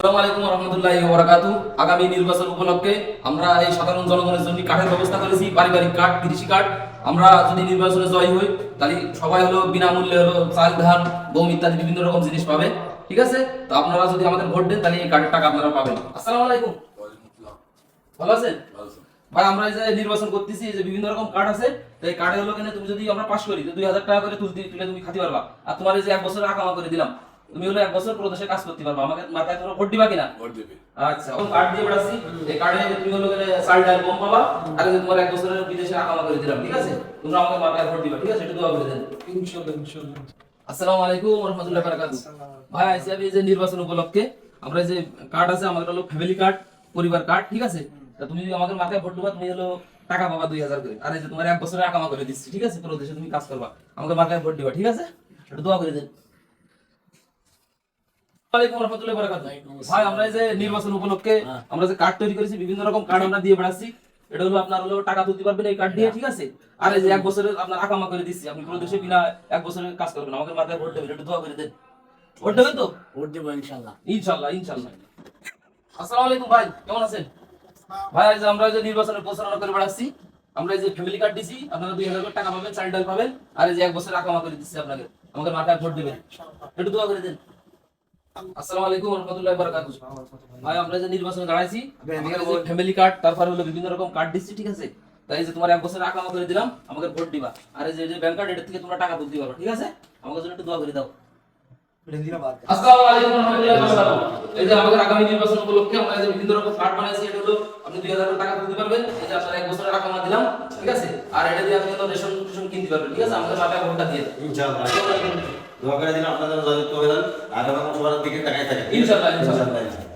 আসসালামু আলাইকুম ওয়া রাহমাতুল্লাহি ওয়া বারাকাতুহু। আগামী নির্বাচন উপলক্ষে আমরা এই সাধারণ জনগণের জন্য কার্ডের ব্যবস্থা করেছি, পারিবারিক কার্ড, কৃষি কার্ড। আমরা যদি নির্বাচনে জয়ী হই তাহলে সবাই হলো বিনামূল্যে হলো চাল, ধান, গম ইত্যাদি বিভিন্ন রকম জিনিস পাবে। ঠিক আছে, তো আপনারা যদি আমাদের ভোট দেন তাহলে এই কার্ডের টাকা আপনারা পাবেন। আসসালামু আলাইকুম, ভালো আছেন ভাই? আমরা এই যে নির্বাচন করতেছি, এই যে বিভিন্ন রকম কার্ড আছে, তো এই কার্ডে হলো কিনা তুমি যদি আমরা পাস করি তো 2000 টাকা করে তুলে তুমি খাতে পারবা। আর তোমার এই যে 1 বছর আকামা করে দিলাম, তুমি হলো 1 বছর প্রদেশে কাজ করতে পারবা। আমাকে মাথায় তোমরা ভোট দিবা কিনা? ভোট দিবে। আচ্ছা, ওই কার্ড দিয়ে বেড়াচ্ছি, এই কার্ডে তুমি হলো কিনা চাল, ডাল, গম পাবা। আর এই যে তোমার 1 বছরের বিদেশে আকামা করে দিলাম, ঠিক আছে? তোমরা আমাকে মাথায় ভোট দিবা, ঠিক আছে? এটা দোয়া করে দেন ইনশাআল্লাহ ইনশাআল্লাহ। আসসালামু আলাইকুম ওয়া রাহমাতুল্লাহি ওয়া বারাকাতুহু। ভাই আজকে আমি এই যে নির্বাচন উপলক্ষে আমরা এই যে কার্ড আছে আমাদের হলো ফ্যামিলি কার্ড, পরিবার কার্ড, ঠিক আছে? তা তুমি যদি আমাদের মাথায় ভোট দিবা তুমি হলো টাকা পাবা 2000 করে। আর এই যে তোমার 1 বছরের আকামা করে দিচ্ছি, ঠিক আছে? পুরো দেশে তুমি কাজ করবা, আমাকে মাথায় ভোট দিবা, ঠিক আছে? একটু দোয়া করে দেন। ওয়ালাইকুম ওয়া রাহমাতুল্লাহি ওয়া বারাকাতুহু। ভাই আমরা এই যে নির্বাচন উপলক্ষে আমরা যে কার্ড তৈরি করেছি, বিভিন্ন রকম কার্ড আমরা দিয়ে বেড়াচ্ছি। এটা হলো আপনার হলো টাকা তুলতে পারবেন এই কার্ড দিয়ে, ঠিক আছে? আর এই যে 1 বছরের আপনার আকামা করে দিচ্ছি, আপনি পুরো দেশে বিনা 1 বছরের কাজ করবেন, আমাকে মাথায় ভোট দেবেন, একটু দোয়া করে দেন। ভোট দেবেন তো? ভোট দেবো ইনশাআল্লাহ। ইনশাআল্লাহ ইনশাআল্লাহ। আসসালামু আলাইকুম ভাই, কেমন আছেন? ভাই এই যে আমরা এই যে নির্বাচনের প্রচারণা করে বেড়াচ্ছি, আমরা এই যে ফ্যামিলি কার্ড দিছি, আপনারা 2000 করে টাকা পাবেন, চাল ডাল পাবেন। আর এই যে 1 বছরের আকামা করে দিচ্ছি আপনাকে, আমাকে মাথায় ভোট দেবেন, একটু দোয়া করে দেন। আসসালামু আলাইকুম ওয়া রাহমাতুল্লাহি ওয়া বারাকাতুহু। ভাই আমরা যে নির্বাচনে দাঁড়াইছি, আমাদের যে ফ্যামিলি কার্ড, তারপর হলো বিভিন্ন রকম কার্ড দিচ্ছি, ঠিক আছে? তাই এই যে তোমার 1 বছরের আকামা করে দিলাম, আমাকে ভোট দিবা। আর এই যে ব্যাংক কার্ড, এটা থেকে তোমরা টাকা তুলতে পারবে, ঠিক আছে? আমাকে জন্য একটু দোয়া করে দাও। আসসালামু আলাইকুম ওয়া রাহমাতুল্লাহি ওয়া বারাকাতুহু। এই যে আমাদের আগামী নির্বাচন উপলক্ষে আমরা এই যে বিভিন্ন রকম কার্ড বানাইছি, এটা হলো আপনি 2000 টাকা তুলতে পারবেন। এই যে আপনার 1 বছরের আকামা দিলাম, ঠিক আছে? আর এটা দিয়ে আপনি হলো রেশন কিনতে পারবেন, ঠিক আছে? আমাদের মাথায় ভোটটা দিয়ে দেন ইনশাআল্লাহ। দোয়া করে দিন আপনাদের জয়যুক্ত হয়ে যান। আগামী সবার দিকে তাকাই থাকেন ইনশাআল্লাহ ইনশাআল্লাহ।